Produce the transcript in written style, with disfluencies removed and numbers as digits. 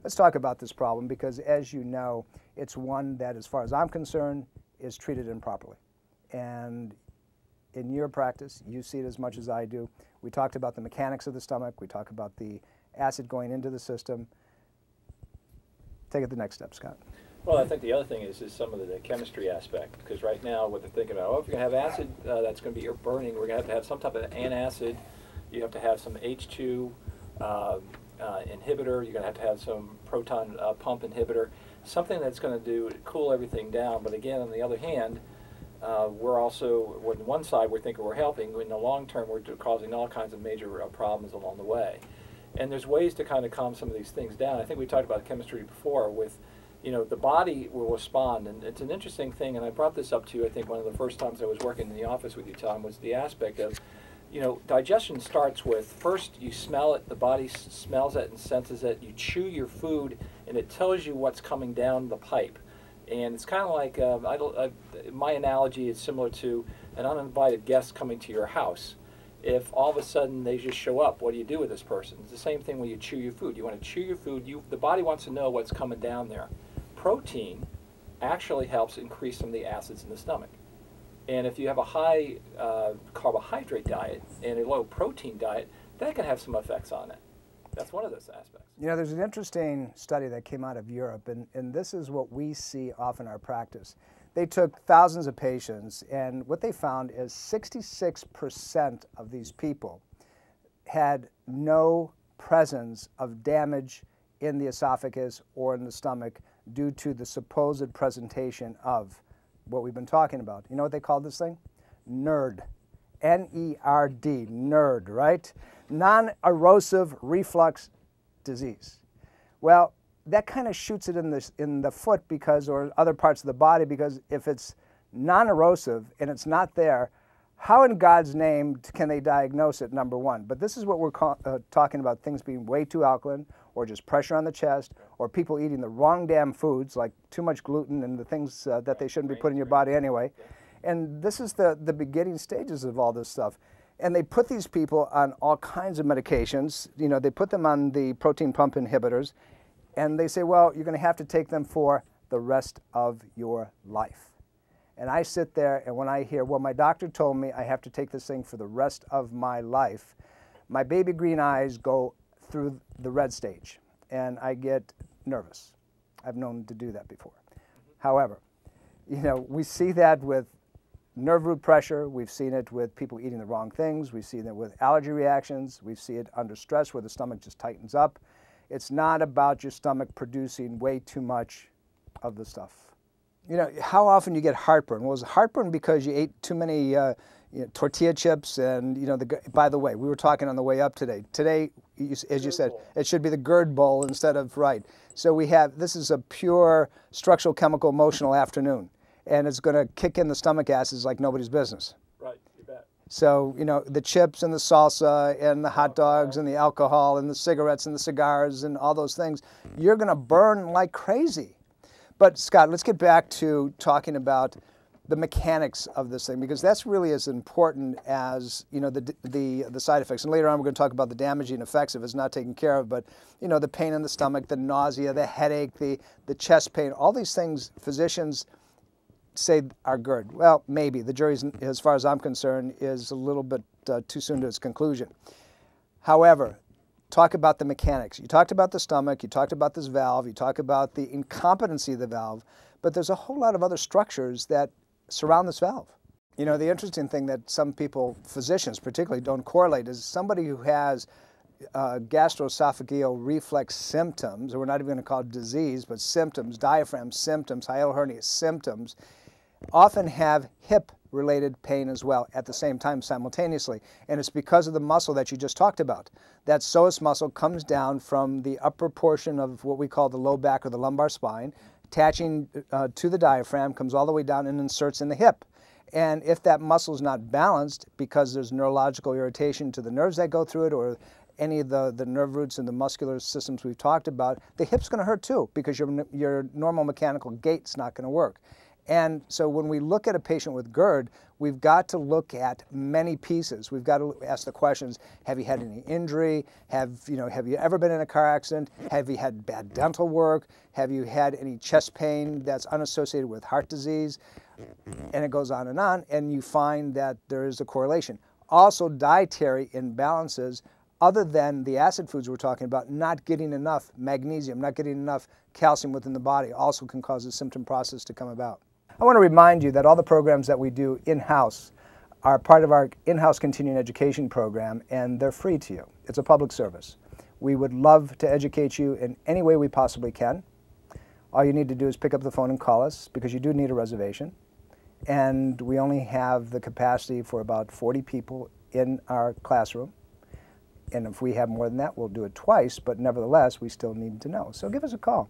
let's talk about this problem because, as you know, it's one that, as far as I'm concerned, is treated improperly. And in your practice, you see it as much as I do. We talked about the mechanics of the stomach. We talked about the acid going into the system. Take it the next step, Scott. Well, I think the other thing is some of the chemistry aspect, because right now what they're thinking about, oh, if you're going to have acid, that's going to be your burning. We're going to have some type of antacid. You have to have some H2 inhibitor. You're going to have some proton pump inhibitor, something that's going to cool everything down. But again, on the other hand, we're also, on one side, we're thinking we're helping. In the long term, we're causing all kinds of major problems along the way. And there's ways to kind of calm some of these things down. I think we talked about chemistry before with, you know, the body will respond. And it's an interesting thing, and I brought this up to you, I think, one of the first times I was working in the office with you, Tom, was the aspect of, you know, digestion starts with, first you smell it, the body smells it and senses it. You chew your food, and it tells you what's coming down the pipe. And it's kind of like, my analogy is similar to an uninvited guest coming to your house. If all of a sudden they just show up, what do you do with this person? It's the same thing when you chew your food. You want to chew your food, the body wants to know what's coming down there. Protein actually helps increase some of the acids in the stomach. And if you have a high carbohydrate diet and a low protein diet, that can have some effects on it. That's one of those aspects. You know, there's an interesting study that came out of Europe, and this is what we see often in our practice. They took thousands of patients, and what they found is 66% of these people had no presence of damage in the esophagus or in the stomach due to the supposed presentation of what we've been talking about. You know what they called this thing? NERD. N-E-R-D, NERD, right? Non-erosive reflux disease. Well, that kind of shoots it in the foot because, or other parts of the body, because if it's non-erosive and it's not there, how in God's name can they diagnose it, number one? But this is what we're talking about, things being way too alkaline, or just pressure on the chest, or people eating the wrong damn foods, like too much gluten and the things that they shouldn't be putting in your body anyway. And this is the beginning stages of all this stuff. And they put these people on all kinds of medications. You know, they put them on the protein pump inhibitors, and they say, well, you're going to have to take them for the rest of your life. And I sit there, and when I hear, well, my doctor told me I have to take this thing for the rest of my life, my baby green eyes go through the red stage, and I get nervous. I've known to do that before. However, you know, we see that with nerve root pressure. We've seen it with people eating the wrong things. We've seen it with allergy reactions. We see it under stress where the stomach just tightens up. It's not about your stomach producing way too much of the stuff. You know, how often you get heartburn? Well, is it heartburn because you ate too many tortilla chips? And, you know, by the way, we were talking on the way up today. Today, as you said, it should be the GERD bowl instead of, right. So we have, this is a pure structural, chemical, emotional afternoon. And it's going to kick in the stomach acids like nobody's business. Right, you bet. So, you know, the chips and the salsa and the hot dogs and the alcohol and the cigarettes and the cigars and all those things, you're going to burn like crazy. But Scott, let's get back to talking about the mechanics of this thing, because that's really as important as, you know, the side effects. And later on, we're going to talk about the damaging effects if it's not taken care of. But, you know, the pain in the stomach, the nausea, the headache, the chest pain, all these things physicians say are GERD. Well, maybe. The jury's, as far as I'm concerned, is a little bit too soon to its conclusion. However, talk about the mechanics. You talked about the stomach, you talked about this valve, you talk about the incompetency of the valve, but there's a whole lot of other structures that surround this valve. You know, the interesting thing that some people, physicians particularly, don't correlate is somebody who has gastroesophageal reflex symptoms, or we're not even going to call it disease, but symptoms, diaphragm symptoms, hiatal hernia symptoms, often have hip-related pain as well at the same time simultaneously. And it's because of the muscle that you just talked about. That psoas muscle comes down from the upper portion of what we call the low back or the lumbar spine, attaching to the diaphragm, comes all the way down and inserts in the hip. And if that muscle is not balanced because there's neurological irritation to the nerves that go through it, or any of the nerve roots and the muscular systems we've talked about, the hip's going to hurt too, because your normal mechanical gait's not going to work. And so when we look at a patient with GERD, we've got to look at many pieces. We've got to ask the questions, have you had any injury? Have you ever been in a car accident? Have you had bad dental work? Have you had any chest pain that's unassociated with heart disease? And it goes on, and you find that there is a correlation. Also, dietary imbalances, other than the acid foods we're talking about, not getting enough magnesium, not getting enough calcium within the body also can cause the symptom process to come about. I want to remind you that all the programs that we do in-house are part of our in-house continuing education program, and they're free to you. It's a public service. We would love to educate you in any way we possibly can. All you need to do is pick up the phone and call us, because you do need a reservation. And we only have the capacity for about 40 people in our classroom. And if we have more than that, we'll do it twice, but nevertheless, we still need to know. So give us a call.